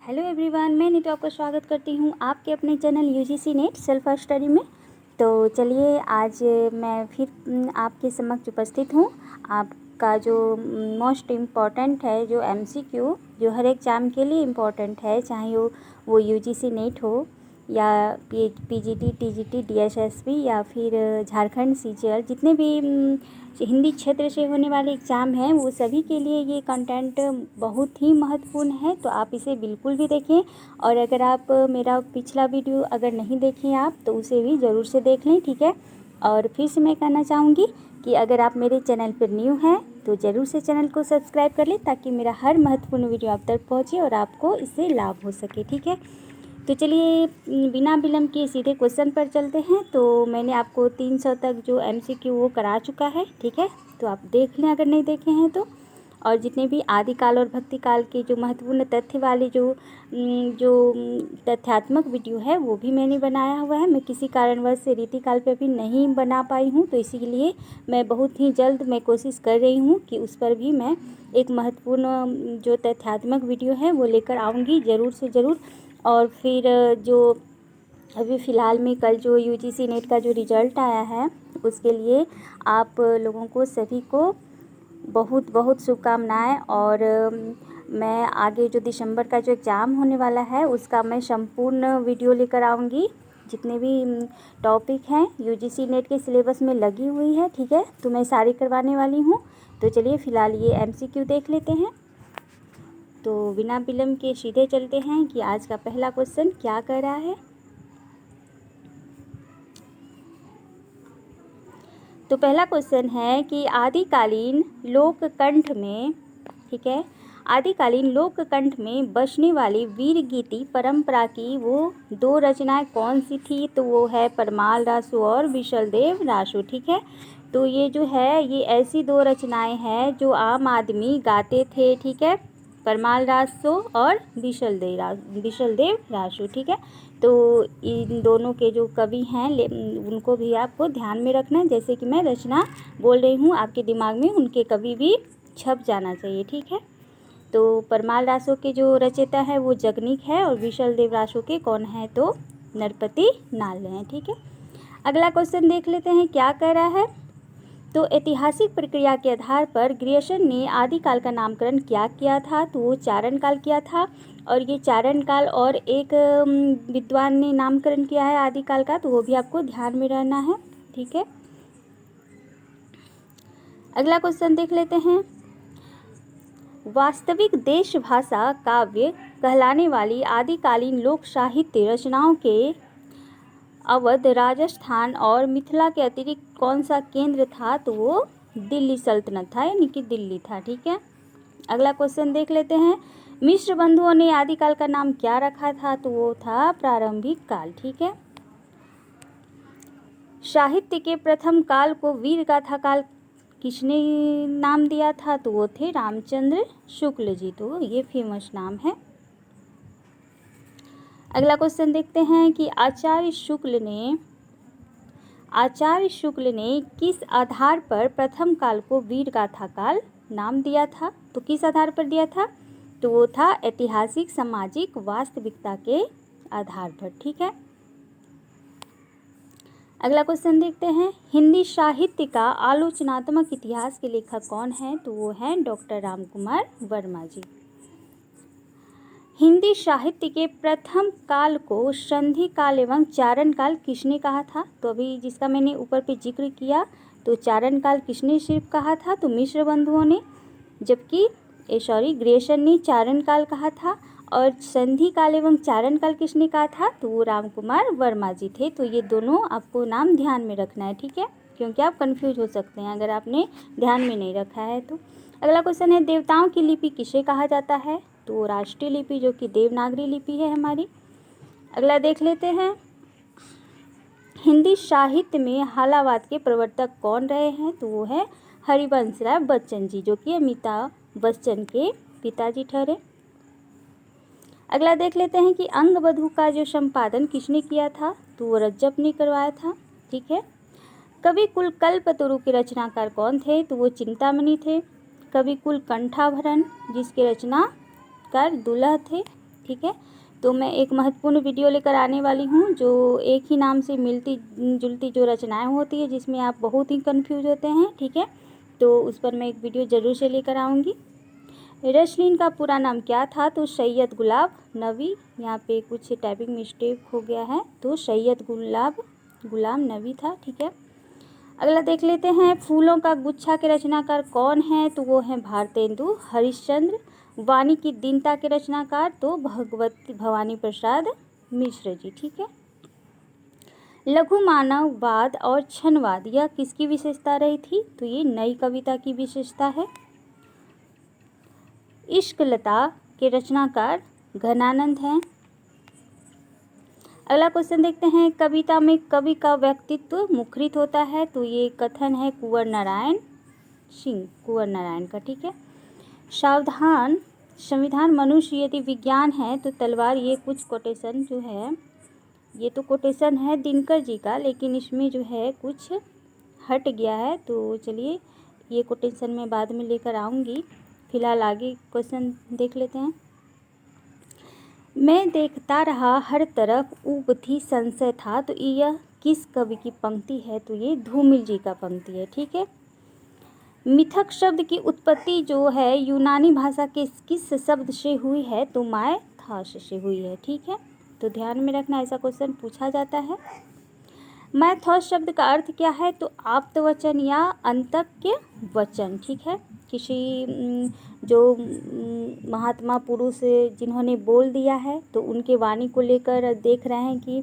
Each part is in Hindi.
हेलो एवरीवन, मैं नीतू आपका स्वागत करती हूँ आपके अपने channel UGC net self study में। तो चलिए आज मैं फिर आपके समक्ष उपस्थित हूँ। आपका जो मोस्ट इम्पॉर्टेंट है, जो एमसीक्यू, जो हर एग्ज़ाम के लिए इम्पॉर्टेंट है, चाहे वो यूजीसी नेट हो या पीजीटी, टीजीटी, डीएसएसबी या फिर झारखंड सीजीएल, जितने भी हिंदी क्षेत्र से होने वाले एग्ज़ाम हैं वो सभी के लिए ये कंटेंट बहुत ही महत्वपूर्ण है। तो आप इसे बिल्कुल भी देखें, और अगर आप मेरा पिछला वीडियो अगर नहीं देखें आप तो उसे भी ज़रूर से देख लें, ठीक है। और फिर से मैं कहना चाहूँगी कि अगर आप मेरे चैनल पर न्यू हैं तो ज़रूर से चैनल को सब्सक्राइब कर लें, ताकि मेरा हर महत्वपूर्ण वीडियो आप तक पहुँचे और आपको इससे लाभ हो सके, ठीक है। तो चलिए बिना विलम्ब किए सीधे क्वेश्चन पर चलते हैं। तो मैंने आपको 300 तक जो एमसीक्यू वो करा चुका है, ठीक है। तो आप देख लें अगर नहीं देखे हैं तो। और जितने भी आदिकाल और भक्तिकाल के जो महत्वपूर्ण तथ्य वाले जो तथ्यात्मक वीडियो है वो भी मैंने बनाया हुआ है। मैं किसी कारणवश से रीतिकाल पे भी नहीं बना पाई हूँ, तो इसीलिए मैं बहुत ही जल्द मैं कोशिश कर रही हूँ कि उस पर भी मैं एक महत्वपूर्ण जो तथ्यात्मक वीडियो है वो लेकर आऊँगी ज़रूर से ज़रूर। और फिर जो अभी फ़िलहाल में कल जो यूजीसी नेट का जो रिज़ल्ट आया है उसके लिए आप लोगों को सभी को बहुत बहुत शुभकामनाएं। और मैं आगे जो दिसंबर का जो एग्ज़ाम होने वाला है उसका मैं संपूर्ण वीडियो लेकर आऊँगी। जितने भी टॉपिक हैं यूजीसी नेट के सिलेबस में लगी हुई है, ठीक है, तो मैं सारी करवाने वाली हूँ। तो चलिए फ़िलहाल ये एमसीक्यू देख लेते हैं। तो बिना विलम्ब के सीधे चलते हैं कि आज का पहला क्वेश्चन क्या कह रहा है। तो पहला क्वेश्चन है कि आदिकालीन लोककंठ में, ठीक है, आदिकालीन लोककंठ में बसने वाली वीर गीति परंपरा की वो दो रचनाएं कौन सी थी। तो वो है परमाल रासु और विशलदेव रासु, ठीक है। तो ये जो है ये ऐसी दो रचनाएं हैं जो आम आदमी गाते थे, ठीक है, परमाल रासु और विशलदेव रासु, ठीक है। तो इन दोनों के जो कवि हैं उनको भी आपको ध्यान में रखना है। जैसे कि मैं रचना बोल रही हूँ आपके दिमाग में उनके कवि भी छप जाना चाहिए, ठीक है। तो परमाल रासु के जो रचयिता है वो जगनीक है, और विशलदेव रासु के कौन है तो नरपति नाल हैं, ठीक है। अगला क्वेश्चन देख लेते हैं क्या कह रहा है। तो ऐतिहासिक प्रक्रिया के आधार पर ग्रियर्सन ने आदिकाल का नामकरण क्या किया था। तो वो चारण काल किया था, और ये चारण काल और एक विद्वान ने नामकरण किया है आदिकाल का, तो वो भी आपको ध्यान में रहना है, ठीक है। अगला क्वेश्चन देख लेते हैं। वास्तविक देश भाषा काव्य कहलाने वाली आदिकालीन लोक साहित्य रचनाओं के अवध, राजस्थान और मिथिला के अतिरिक्त कौन सा केंद्र था। तो वो दिल्ली सल्तनत था, यानी कि दिल्ली था, ठीक है। अगला क्वेश्चन देख लेते हैं। मिश्र बंधुओं ने आदिकाल का नाम क्या रखा था। तो वो था प्रारंभिक काल, ठीक है। साहित्य के प्रथम काल को वीर गाथा काल किसने नाम दिया था। तो वो थे रामचंद्र शुक्ल जी, तो ये फेमस नाम है। अगला क्वेश्चन देखते हैं कि आचार्य शुक्ल ने किस आधार पर प्रथम काल को वीर गाथा काल नाम दिया था। तो किस आधार पर दिया था। तो वो था ऐतिहासिक सामाजिक वास्तविकता के आधार पर, ठीक है। अगला क्वेश्चन देखते हैं। हिंदी साहित्य का आलोचनात्मक इतिहास के लेखक कौन है। तो वो हैं डॉक्टर रामकुमार वर्मा जी। हिंदी साहित्य के प्रथम काल को संधि काल एवं चारण काल किसने कहा था। तो अभी जिसका मैंने ऊपर पे जिक्र किया, तो चारण काल किसने सिर्फ कहा था। तो मिश्र बंधुओं ने, जबकि ग्रियर्सन ने चारण काल कहा था। और संधि काल एवं चारण काल किसने कहा था। तो वो रामकुमार वर्मा जी थे। तो ये दोनों आपको नाम ध्यान में रखना है, ठीक है, क्योंकि आप कंफ्यूज हो सकते हैं अगर आपने ध्यान में नहीं रखा है तो। अगला क्वेश्चन है, देवताओं की लिपि किसे कहा जाता है। तो राष्ट्रीय लिपि जो कि देवनागरी लिपि है हमारी। अगला देख लेते हैं। हिंदी साहित्य में हालावाद के प्रवर्तक कौन रहे हैं। तो वो है हरिवंश राय बच्चन जी, जो कि अमिताभ बच्चन के पिताजी ठहरे। अगला देख लेते हैं कि अंगबधू का जो संपादन किसने किया था। तो वो रज्जब ने करवाया था, ठीक है। कवि कुल कल्पतरु के रचनाकार कौन थे। तो वो चिंतामणि थे। कवि कुल कंठाभरण जिसके रचनाकार दुल्ह थे, ठीक है। तो मैं एक महत्वपूर्ण वीडियो लेकर आने वाली हूँ जो एक ही नाम से मिलती जुलती जो रचनाएं होती है जिसमें आप बहुत ही कंफ्यूज होते हैं, ठीक है। तो उस पर मैं एक वीडियो ज़रूर से लेकर आऊँगी। रशलीन का पूरा नाम क्या था? तो सैयद गुलाब नबी, यहाँ पे कुछ टाइपिंग मिस्टेक हो गया है, तो सैयद गुलाम नबी था, ठीक है। अगला देख लेते हैं, फूलों का गुच्छा के रचनाकार कौन है? तो वो हैं भारतेंदु हरिश्चंद्र। वाणी की दीनता के रचनाकार तो भगवती भवानी प्रसाद मिश्र जी, ठीक है। लघु मानववाद और क्षणवाद यह किसकी विशेषता रही थी? तो ये नई कविता की विशेषता है। इश्कलता के रचनाकार घनानंद हैं। अगला क्वेश्चन देखते हैं, कविता में कवि का व्यक्तित्व मुखरित होता है, तो ये कथन है कुंवर नारायण का, ठीक है। सावधान संविधान मनुष्य यदि विज्ञान है तो तलवार, ये कुछ कोटेशन जो है, ये तो कोटेशन है दिनकर जी का, लेकिन इसमें जो है कुछ हट गया है, तो चलिए ये कोटेशन मैं बाद में लेकर आऊँगी। फिलहाल आगे क्वेश्चन देख लेते हैं। मैं देखता रहा हर तरफ ऊब थी संशय था, तो यह किस कवि की पंक्ति है? तो ये धूमिल जी का पंक्ति है, ठीक है। मिथक शब्द की उत्पत्ति जो है यूनानी भाषा के किस शब्द से हुई है? तो मायथॉस से हुई है, ठीक है। तो ध्यान में रखना, ऐसा क्वेश्चन पूछा जाता है। मायथॉस शब्द का अर्थ क्या है? तो आप्त वचन या अंतज्ञ वचन, ठीक है। किसी जो महात्मा पुरुष जिन्होंने बोल दिया है तो उनके वाणी को लेकर देख रहे हैं कि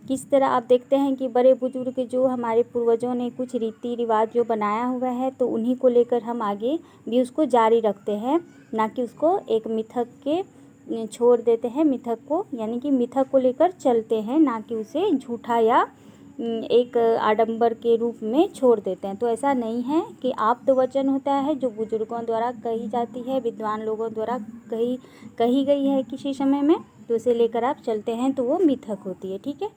किस तरह आप देखते हैं कि बड़े बुजुर्ग जो हमारे पूर्वजों ने कुछ रीति रिवाज जो बनाया हुआ है तो उन्हीं को लेकर हम आगे भी उसको जारी रखते हैं, ना कि उसको एक मिथक के छोड़ देते हैं, मिथक को यानी कि मिथक को लेकर चलते हैं, ना कि उसे झूठा या एक आडंबर के रूप में छोड़ देते हैं। तो ऐसा नहीं है कि आप्त वचन होता है जो बुजुर्गों द्वारा कही जाती है, विद्वान लोगों द्वारा कही गई है किसी समय में, तो उसे लेकर आप चलते हैं तो वो मिथक होती है, ठीक है।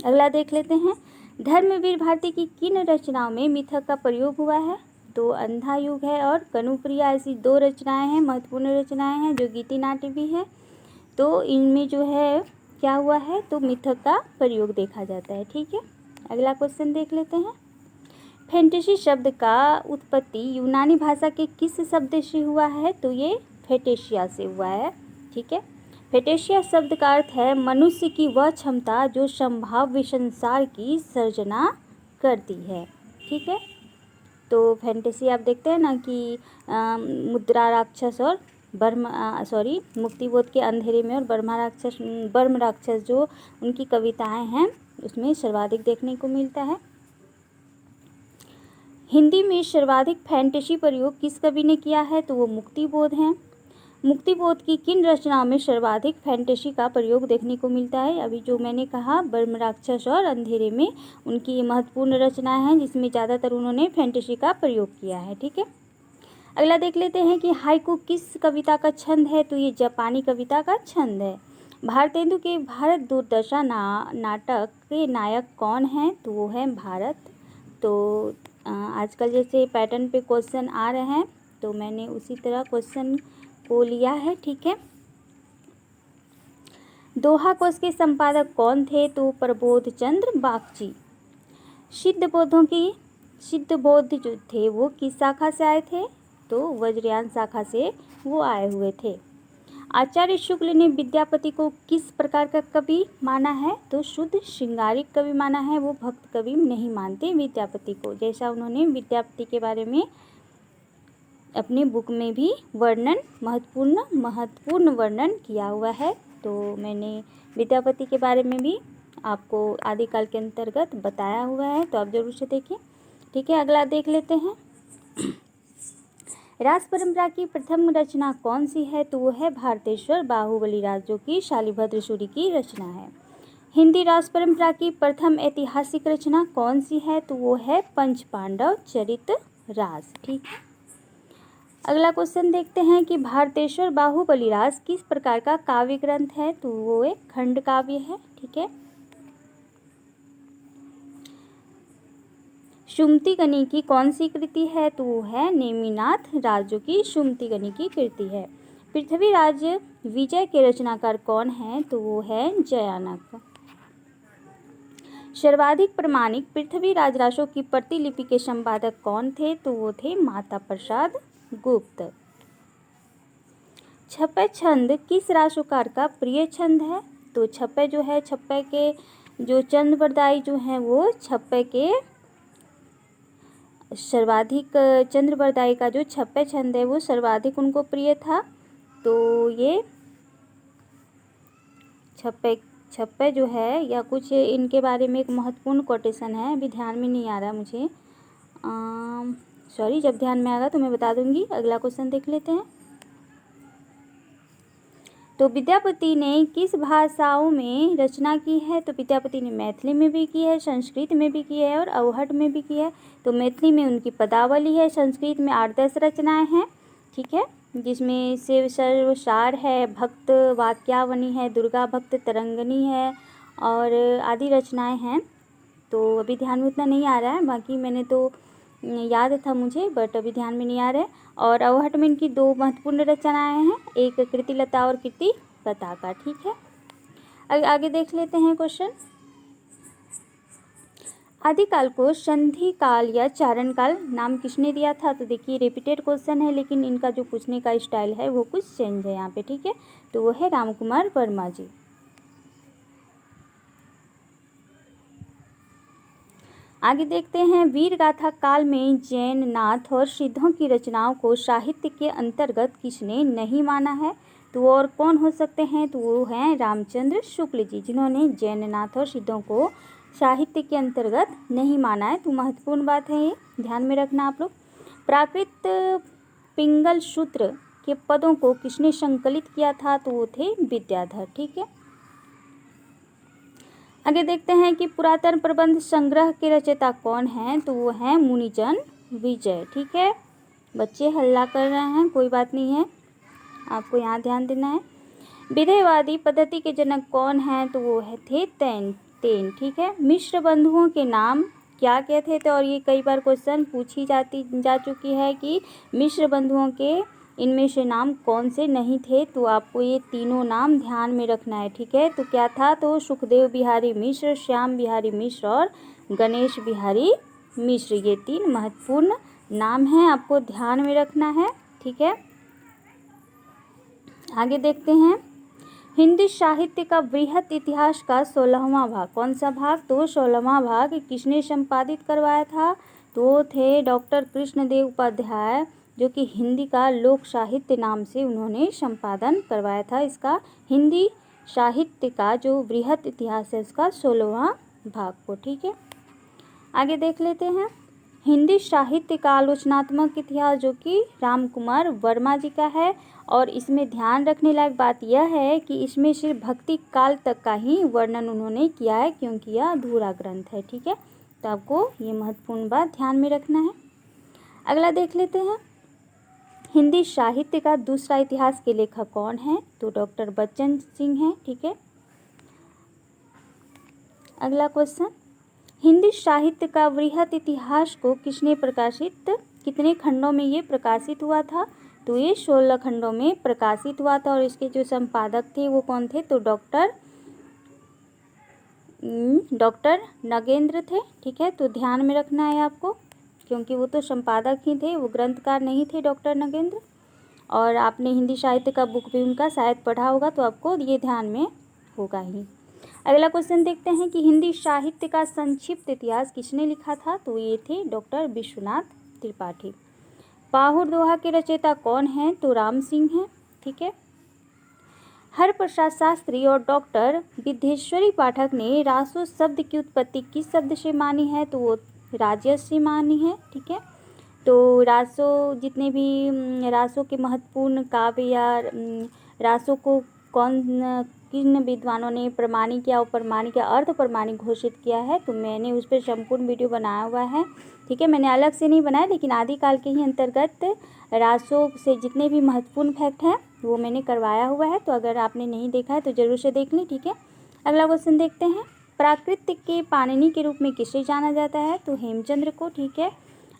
अगला देख लेते हैं, धर्मवीर भारती की किन रचनाओं में मिथक का प्रयोग हुआ है? तो अंधा युग है और कनुप्रिया, ऐसी दो रचनाएं हैं, महत्वपूर्ण रचनाएं हैं जो गीति नाट्य भी है। तो इनमें जो है क्या हुआ है? तो मिथक का प्रयोग देखा जाता है, ठीक है। अगला क्वेश्चन देख लेते हैं, फैंटेसी शब्द का उत्पत्ति यूनानी भाषा के किस शब्द से हुआ है? तो ये फेटेशिया से हुआ है, ठीक है। फेटेशिया शब्द का अर्थ है मनुष्य की वह क्षमता जो संभाव्य संसार की सर्जना करती है, ठीक है। तो फैंटेसी आप देखते हैं ना कि मुद्रा राक्षस और मुक्तिबोध के अंधेरे में और बर्म राक्षस जो उनकी कविताएं हैं उसमें सर्वाधिक देखने को मिलता है। हिंदी में सर्वाधिक फैंटेसी प्रयोग किस कवि ने किया है? तो वो मुक्तिबोध हैं। मुक्तिबोध की किन रचनाओं में सर्वाधिक फैंटेसी का प्रयोग देखने को मिलता है? अभी जो मैंने कहा बर्म राक्षस और अंधेरे में उनकी महत्वपूर्ण रचनाएं हैं जिसमें ज़्यादातर उन्होंने फैंटेसी का प्रयोग किया है, ठीक है। अगला देख लेते हैं कि हाइकू किस कविता का छंद है? तो ये जापानी कविता का छंद है। भारतेंदु के भारत दूरदर्शन नाटक के नायक कौन हैं? तो वो है भारत। तो आजकल जैसे पैटर्न पे क्वेश्चन आ रहे हैं तो मैंने उसी तरह क्वेश्चन को लिया है, ठीक है। दोहा कोश के संपादक कौन थे? तो प्रबोध चंद्र बागची। सिद्ध बौद्ध जो थे वो किस शाखा से आए थे? तो वज्रयान शाखा से वो आए हुए थे। आचार्य शुक्ल ने विद्यापति को किस प्रकार का कवि माना है? तो शुद्ध श्रृंगारिक कवि माना है, वो भक्त कवि नहीं मानते विद्यापति को, जैसा उन्होंने विद्यापति के बारे में अपनी बुक में भी महत्वपूर्ण वर्णन किया हुआ है। तो मैंने विद्यापति के बारे में भी आपको आदिकाल के अंतर्गत बताया हुआ है, तो आप जरूर से देखिए, ठीक है। अगला देख लेते हैं, रास परंपरा की प्रथम रचना कौन सी है? तो वो है भारतेश्वर बाहुबली राज, जो कि शालिभद्र सूरी की रचना है। हिंदी रास परंपरा की प्रथम ऐतिहासिक रचना कौन सी है? तो वो है पंच पांडव चरित रास, ठीक है। अगला क्वेश्चन देखते हैं कि भारतेश्वर बाहुबली राज किस प्रकार का काव्य ग्रंथ है? तो वो एक खंड काव्य है, ठीक है। सुमतिगनी की कौन सी कृति है? तो वो है नेमिनाथ राजू की सुमतिगनी की कृति है। पृथ्वीराज विजय के रचनाकार कौन है? तो वो है जयानक। सर्वाधिक प्रामाणिक पृथ्वीराज रासों की प्रतिलिपि के संपादक कौन थे? तो वो थे माता प्रसाद गुप्त। छप्पे छंद किस रासोकार का प्रिय छंद है? तो छप्पे जो है, छप्पे के जो चंद्रबरदाई जो हैं वो छप्पे के सर्वाधिक, चंद्रबरदाई का जो छप्पे छंद है वो सर्वाधिक उनको प्रिय था। तो ये छप्पे जो है, या कुछ इनके बारे में एक महत्वपूर्ण कोटेशन है, अभी ध्यान में नहीं आ रहा मुझे, सॉरी, जब ध्यान में आएगा तो मैं बता दूंगी। अगला क्वेश्चन देख लेते हैं। तो विद्यापति ने किस भाषाओं में रचना की है? तो विद्यापति ने मैथिली में भी की है, संस्कृत में भी की है और अवहट में भी की है। तो मैथिली में उनकी पदावली है, संस्कृत में 8-10 रचनाएं हैं, ठीक है, जिसमें शिव सर्वसार है, भक्त वाक्यावनी है, दुर्गा भक्त तरंगनी है और आदि रचनाएं हैं। तो अभी ध्यान में उतना नहीं आ रहा है, बाकी मैंने तो याद था मुझे, बट अभी ध्यान में नहीं आ रहा है। और अवहट में इनकी 2 महत्वपूर्ण रचनाएं हैं, एक कृतिलता और कृति पताका, ठीक है। आगे देख लेते हैं क्वेश्चन। आदिकाल को संधि काल या चारण काल नाम किसने दिया था? तो देखिए रिपीटेड क्वेश्चन है, लेकिन इनका जो पूछने का स्टाइल है वो कुछ चेंज है यहाँ पे, ठीक है। तो वो है रामकुमार वर्मा जी। आगे देखते हैं, वीर गाथा काल में जैन, नाथ और सिद्धों की रचनाओं को साहित्य के अंतर्गत किसने नहीं माना है? तो और कौन हो सकते हैं? तो वो हैं रामचंद्र शुक्ल जी, जिन्होंने जैन, नाथ और सिद्धों को साहित्य के अंतर्गत नहीं माना है। तो महत्वपूर्ण बात है, ये ध्यान में रखना आप लोग। प्राकृत पिंगल सूत्र के पदों को किसने संकलित किया था? तो वो थे विद्याधर, ठीक है। आगे देखते हैं कि पुरातन प्रबंध संग्रह के रचयिता कौन हैं? तो वो हैं मुनिजन विजय, ठीक है। बच्चे हल्ला कर रहे हैं, कोई बात नहीं है, आपको यहाँ ध्यान देना है। विधेयवादी पद्धति के जनक कौन हैं? तो वो थे तेन, ठीक है। मिश्र बंधुओं के नाम क्या क्या थे? तो और ये कई बार क्वेश्चन पूछी जा चुकी है कि मिश्र बंधुओं के इनमें से नाम कौन से नहीं थे? तो आपको ये तीनों नाम ध्यान में रखना है, ठीक है। तो क्या था? तो सुखदेव बिहारी मिश्र, श्याम बिहारी मिश्र और गणेश बिहारी मिश्र, ये 3 महत्वपूर्ण नाम हैं, आपको ध्यान में रखना है, ठीक है। आगे देखते हैं, हिंदी साहित्य का वृहत इतिहास का 16वां भाग कौन सा भाग? तो 16वां भाग किसने संपादित करवाया था? तो थे डॉक्टर कृष्णदेव उपाध्याय, जो कि हिंदी का लोक साहित्य नाम से उन्होंने संपादन करवाया था। इसका हिंदी साहित्य का जो वृहत इतिहास है उसका 16वां भाग को, ठीक है। आगे देख लेते हैं, हिंदी साहित्य का आलोचनात्मक इतिहास जो कि रामकुमार वर्मा जी का है, और इसमें ध्यान रखने लायक बात यह है कि इसमें सिर्फ भक्ति काल तक का ही वर्णन उन्होंने किया है, क्योंकि यह अधूरा ग्रंथ है, ठीक है। तो आपको ये महत्वपूर्ण बात ध्यान में रखना है। अगला देख लेते हैं, हिंदी साहित्य का दूसरा इतिहास के लेखक कौन है? तो डॉक्टर बच्चन सिंह हैं, ठीक है। अगला क्वेश्चन, हिंदी साहित्य का वृहत इतिहास को किसने प्रकाशित, कितने खंडों में ये प्रकाशित हुआ था? तो ये 16 खंडों में प्रकाशित हुआ था, और इसके जो संपादक थे वो कौन थे? तो डॉक्टर नगेंद्र थे, ठीक है। तो ध्यान में रखना है आपको, क्योंकि वो तो संपादक ही थे, वो ग्रंथकार नहीं थे डॉक्टर नगेंद्र। और आपने हिंदी साहित्य का बुक भी उनका शायद पढ़ा होगा, तो आपको ये ध्यान में होगा ही। अगला क्वेश्चन देखते हैं कि हिंदी साहित्य का संक्षिप्त इतिहास किसने लिखा था? तो ये थे डॉक्टर विश्वनाथ त्रिपाठी। पाहुर दोहा के रचयिता कौन हैं? तो राम सिंह हैं, ठीक है। हरप्रसाद शास्त्री और डॉक्टर विद्येश्वरी पाठक ने रासो शब्द की उत्पत्ति किस शब्द से मानी है? तो वो राजस से मानी है, ठीक है। तो रासो, जितने भी रासों के महत्वपूर्ण काव्य या रासों को किन विद्वानों ने प्रमाणिक किया, प्रमाणिक या अर्ध प्रमाणिक घोषित किया है, तो मैंने उस पर संपूर्ण वीडियो बनाया हुआ है, ठीक है। मैंने अलग से नहीं बनाया, लेकिन आदिकाल के ही अंतर्गत रासों से जितने भी महत्वपूर्ण फैक्ट हैं वो मैंने करवाया हुआ है। तो अगर आपने नहीं देखा है तो ज़रूर से देख लें, ठीक है। अगला क्वेश्चन देखते हैं, प्राकृत के पाणिनि के रूप में किसे जाना जाता है? तो हेमचंद्र को, ठीक है।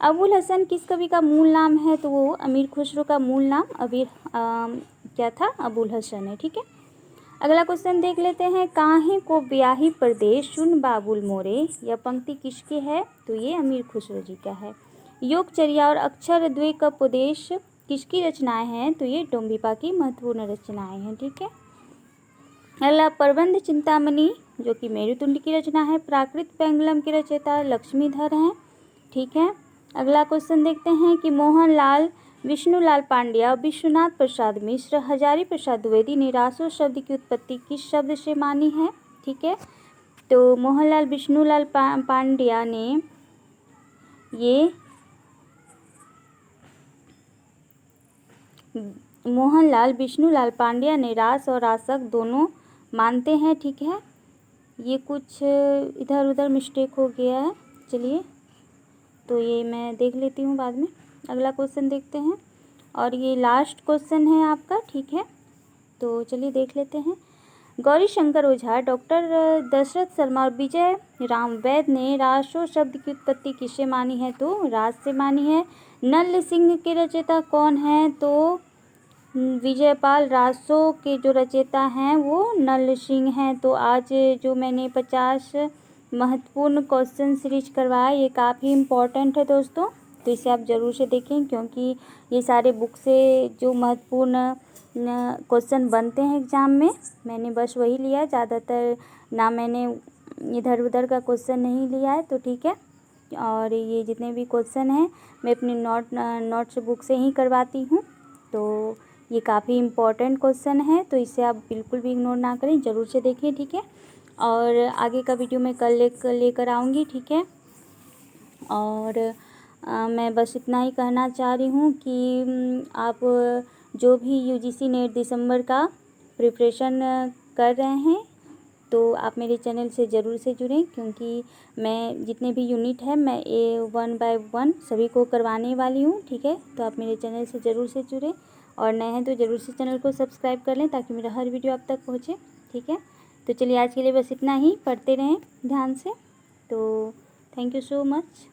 अबुल हसन किस कवि का मूल नाम है? तो वो अमीर खुसरो का मूल नाम क्या था, अबुल हसन है। ठीक है, अगला क्वेश्चन देख लेते हैं। काहे को ब्याही परदेश सुन बाबुल मोरे, यह पंक्ति किसकी है? तो ये अमीर खुसरो जी का है। योगचर्या और अक्षर द्वय का उपदेश किसकी रचनाएं हैं? तो ये डोम्बिपा की महत्वपूर्ण रचनाएं हैं। ठीक है, अगला प्रबंध चिंतामणि जो कि मेरुतुंड की रचना है। प्राकृत पेंगलम के रचयिता लक्ष्मीधर हैं। ठीक है, अगला क्वेश्चन देखते हैं कि मोहनलाल विष्णुलाल पांड्या और विश्वनाथ प्रसाद मिश्र हजारी प्रसाद द्विवेदी ने रासो शब्द की उत्पत्ति किस शब्द से मानी है? ठीक है, तो मोहनलाल विष्णुलाल पांड्या ने ये मोहनलाल विष्णुलाल पांड्या ने रास और रासक दोनों मानते हैं। ठीक है, ये कुछ इधर उधर मिस्टेक हो गया है, चलिए तो ये मैं देख लेती हूँ बाद में। अगला क्वेश्चन देखते हैं और ये लास्ट क्वेश्चन है आपका। ठीक है, तो चलिए देख लेते हैं। गौरी शंकर ओझा, डॉक्टर दशरथ शर्मा और विजय राम वैद ने रासो शब्द की उत्पत्ति किससे मानी है? तो रास से मानी है। नल सिंह के रचयिता कौन है? तो विजयपाल। रासो के जो रचयिता हैं वो नल सिंह हैं। तो आज जो मैंने 50 महत्वपूर्ण क्वेश्चन सीरीज करवाया ये काफ़ी इम्पोर्टेंट है दोस्तों, तो इसे आप ज़रूर से देखें क्योंकि ये सारे बुक से जो महत्वपूर्ण क्वेश्चन बनते हैं एग्ज़ाम में मैंने बस वही लिया है, ज़्यादातर ना मैंने इधर उधर का क्वेश्चन नहीं लिया है। तो ठीक है, और ये जितने भी क्वेश्चन हैं मैं अपनी नोट्स बुक से ही करवाती हूँ। तो ये काफ़ी इम्पोर्टेंट क्वेश्चन है, तो इसे आप बिल्कुल भी इग्नोर ना करें, ज़रूर से देखें। ठीक है, और आगे का वीडियो मैं कल लेकर आऊँगी। ठीक है, और मैं बस इतना ही कहना चाह रही हूँ कि आप जो भी यूजीसी नेट दिसंबर का प्रिपरेशन कर रहे हैं तो आप मेरे चैनल से ज़रूर से जुड़ें, क्योंकि मैं जितने भी यूनिट है मैं 1 बाय 1 सभी को करवाने वाली हूँ। ठीक है, तो आप मेरे चैनल से ज़रूर से जुड़ें और नए हैं तो ज़रूर से चैनल को सब्सक्राइब कर लें ताकि मेरा हर वीडियो आप तक पहुँचे। ठीक है, तो चलिए आज के लिए बस इतना ही, पढ़ते रहें ध्यान से। तो थैंक यू सो मच।